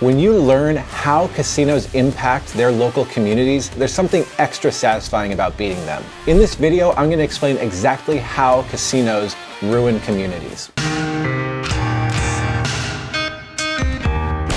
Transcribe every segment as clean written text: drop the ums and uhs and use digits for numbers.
When you learn how casinos impact their local communities, there's something extra satisfying about beating them. In this video, I'm going to explain exactly how casinos ruin communities.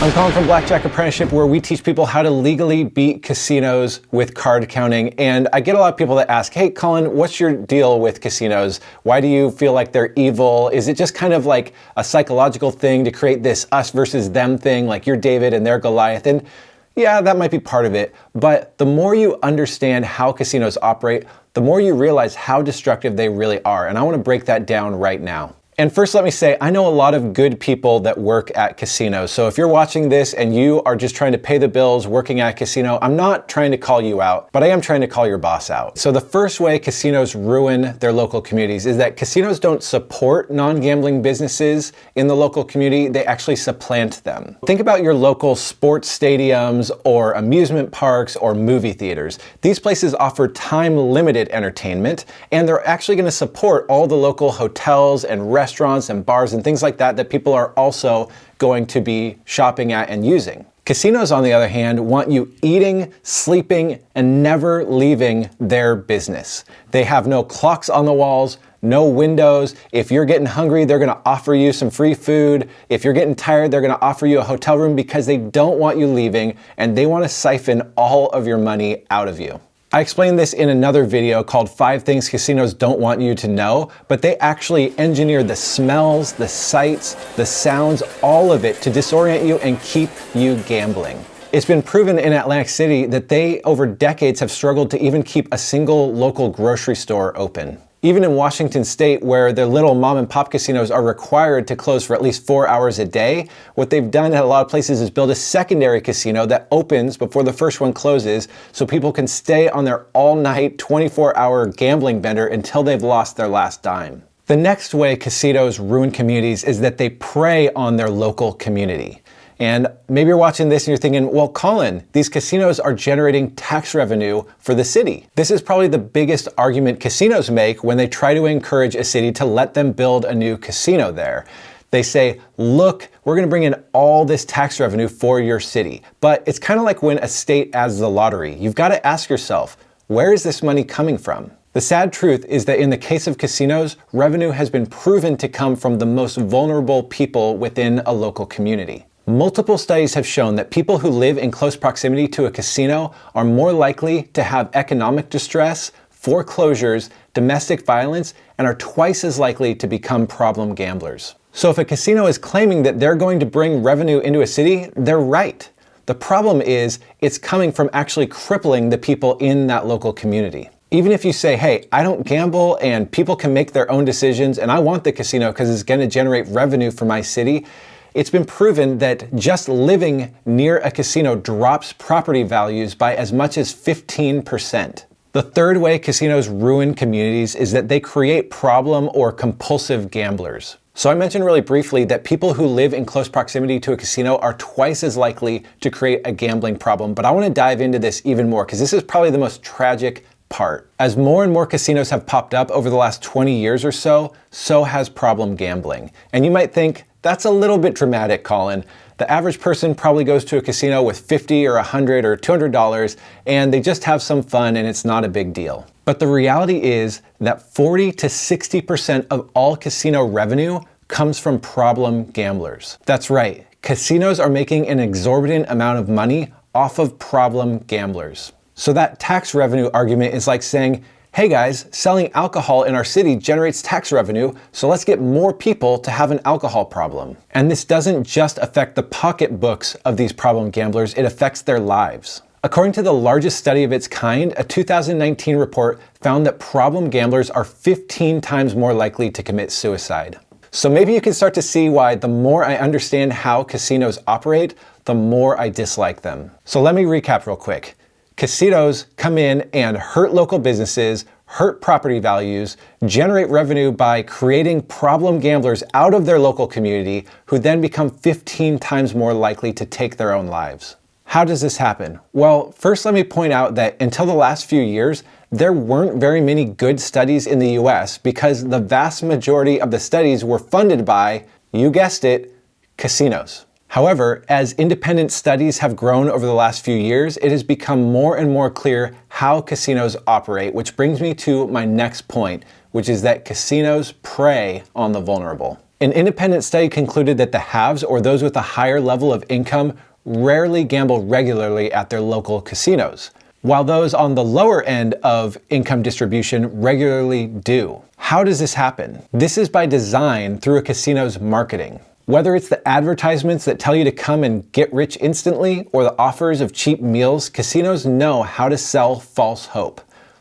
I'm Colin from Blackjack Apprenticeship, where we teach people how to legally beat casinos with card counting. And I get a lot of people that ask, hey, Colin, what's your deal with casinos? Why do you feel like they're evil? Is it just kind of like a psychological thing to create this us versus them thing, like you're David and they're Goliath? And yeah, that might be part of it. But the more you understand how casinos operate, the more you realize how destructive they really are. And I want to break that down right now. And first, let me say, I know a lot of good people that work at casinos. So if you're watching this and you are just trying to pay the bills working at a casino, I'm not trying to call you out, but I am trying to call your boss out. So the first way casinos ruin their local communities is that casinos don't support non-gambling businesses in the local community, they actually supplant them. Think about your local sports stadiums or amusement parks or movie theaters. These places offer time-limited entertainment, and they're actually going to support all the local hotels and restaurants and bars and things like that people are also going to be shopping at and using. Casinos, on the other hand, want you eating, sleeping, and never leaving their business. They have no clocks on the walls, no windows. If you're getting hungry, they're going to offer you some free food. If you're getting tired, they're going to offer you a hotel room because they don't want you leaving and they want to siphon all of your money out of you. I explained this in another video called 5 Things Casinos Don't Want You to Know, but they actually engineer the smells, the sights, the sounds, all of it to disorient you and keep you gambling. It's been proven in Atlantic City that they, over decades, have struggled to even keep a single local grocery store open. Even in Washington State, where their little mom and pop casinos are required to close for at least 4 hours a day, what they've done at a lot of places is build a secondary casino that opens before the first one closes so people can stay on their all-night, 24-hour gambling bender until they've lost their last dime. The next way casinos ruin communities is that they prey on their local community. And maybe you're watching this and you're thinking, well, Colin, these casinos are generating tax revenue for the city. This is probably the biggest argument casinos make when they try to encourage a city to let them build a new casino there. They say, look, we're going to bring in all this tax revenue for your city. But it's kind of like when a state adds the lottery. You've got to ask yourself, where is this money coming from? The sad truth is that in the case of casinos, revenue has been proven to come from the most vulnerable people within a local community. Multiple studies have shown that people who live in close proximity to a casino are more likely to have economic distress, foreclosures, domestic violence, and are twice as likely to become problem gamblers. So if a casino is claiming that they're going to bring revenue into a city, they're right. The problem is it's coming from actually crippling the people in that local community. Even if you say, hey, I don't gamble and people can make their own decisions and I want the casino because it's going to generate revenue for my city, it's been proven that just living near a casino drops property values by as much as 15%. The third way casinos ruin communities is that they create problem or compulsive gamblers. So I mentioned really briefly that people who live in close proximity to a casino are twice as likely to create a gambling problem, but I want to dive into this even more because this is probably the most tragic part. As more and more casinos have popped up over the last 20 years or so, so has problem gambling. And you might think, that's a little bit dramatic, Colin. The average person probably goes to a casino with $50 or $100 or $200 and they just have some fun and it's not a big deal. But the reality is that 40 to 60% of all casino revenue comes from problem gamblers. That's right, casinos are making an exorbitant amount of money off of problem gamblers. So that tax revenue argument is like saying, hey guys, selling alcohol in our city generates tax revenue, so let's get more people to have an alcohol problem. And this doesn't just affect the pocketbooks of these problem gamblers, it affects their lives. According to the largest study of its kind, a 2019 report found that problem gamblers are 15 times more likely to commit suicide. So maybe you can start to see why the more I understand how casinos operate, the more I dislike them. So let me recap real quick. Casinos come in and hurt local businesses, hurt property values, generate revenue by creating problem gamblers out of their local community who then become 15 times more likely to take their own lives. How does this happen? Well, first let me point out that until the last few years, there weren't very many good studies in the US because the vast majority of the studies were funded by, you guessed it, casinos. However, as independent studies have grown over the last few years, it has become more and more clear how casinos operate, which brings me to my next point, which is that casinos prey on the vulnerable. An independent study concluded that the haves, or those with a higher level of income, rarely gamble regularly at their local casinos, while those on the lower end of income distribution regularly do. How does this happen? This is by design through a casino's marketing. Whether it's the advertisements that tell you to come and get rich instantly, or the offers of cheap meals, casinos know how to sell false hope.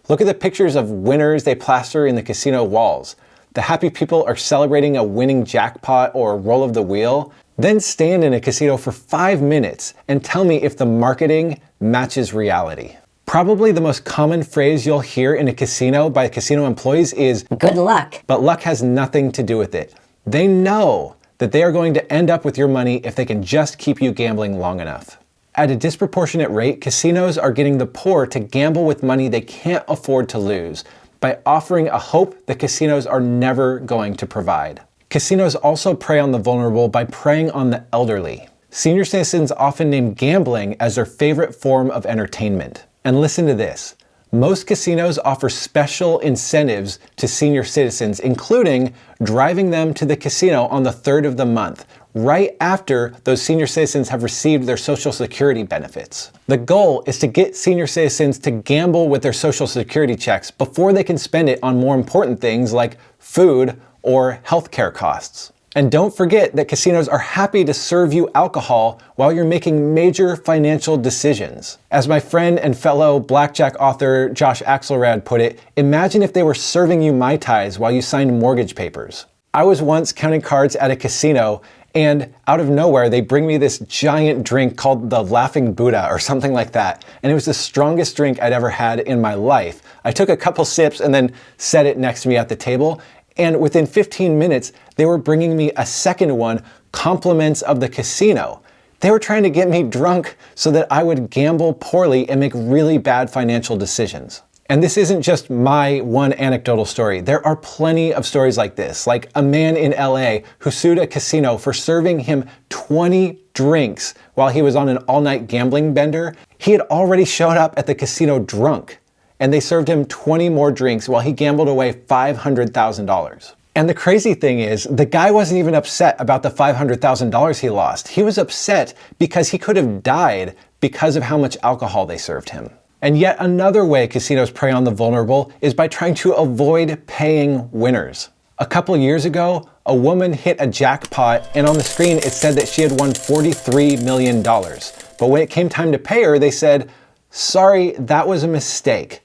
Look at the pictures of winners they plaster in the casino walls. The happy people are celebrating a winning jackpot or a roll of the wheel. Then stand in a casino for 5 minutes and tell me if the marketing matches reality. Probably the most common phrase you'll hear in a casino by casino employees is, "Good luck." But luck has nothing to do with it. They know that they are going to end up with your money if they can just keep you gambling long enough. At a disproportionate rate, casinos are getting the poor to gamble with money they can't afford to lose by offering a hope that casinos are never going to provide. Casinos also prey on the vulnerable by preying on the elderly. Senior citizens often name gambling as their favorite form of entertainment. And listen to this. Most casinos offer special incentives to senior citizens, including driving them to the casino on the 3rd of the month, right after those senior citizens have received their Social Security benefits. The goal is to get senior citizens to gamble with their Social Security checks before they can spend it on more important things like food or healthcare costs. And don't forget that casinos are happy to serve you alcohol while you're making major financial decisions. As my friend and fellow Blackjack author Josh Axelrad put it, imagine if they were serving you Mai Tais while you signed mortgage papers. I was once counting cards at a casino, and out of nowhere they bring me this giant drink called the Laughing Buddha or something like that. And it was the strongest drink I'd ever had in my life. I took a couple sips and then set it next to me at the table. And within 15 minutes, they were bringing me a second one, compliments of the casino. They were trying to get me drunk so that I would gamble poorly and make really bad financial decisions. And this isn't just my one anecdotal story. There are plenty of stories like this, like a man in LA who sued a casino for serving him 20 drinks while he was on an all-night gambling bender. He had already showed up at the casino drunk, and they served him 20 more drinks while he gambled away $500,000. And the crazy thing is, the guy wasn't even upset about the $500,000 he lost. He was upset because he could have died because of how much alcohol they served him. And yet another way casinos prey on the vulnerable is by trying to avoid paying winners. A couple years ago, a woman hit a jackpot, and on the screen it said that she had won $43 million. But when it came time to pay her, they said, "Sorry, that was a mistake.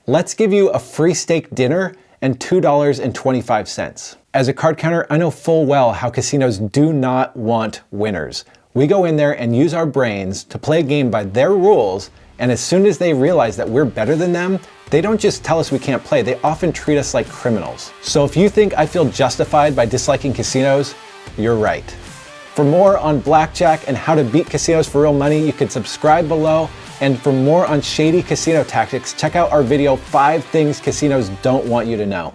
Let's give you a free steak dinner and $2.25. As a card counter, I know full well how casinos do not want winners. We go in there and use our brains to play a game by their rules, and as soon as they realize that we're better than them, they don't just tell us we can't play, they often treat us like criminals. So if you think I feel justified by disliking casinos, you're right. For more on Blackjack and how to beat casinos for real money, you can subscribe below. And for more on shady casino tactics, check out our video, 5 Things Casinos Don't Want You to Know.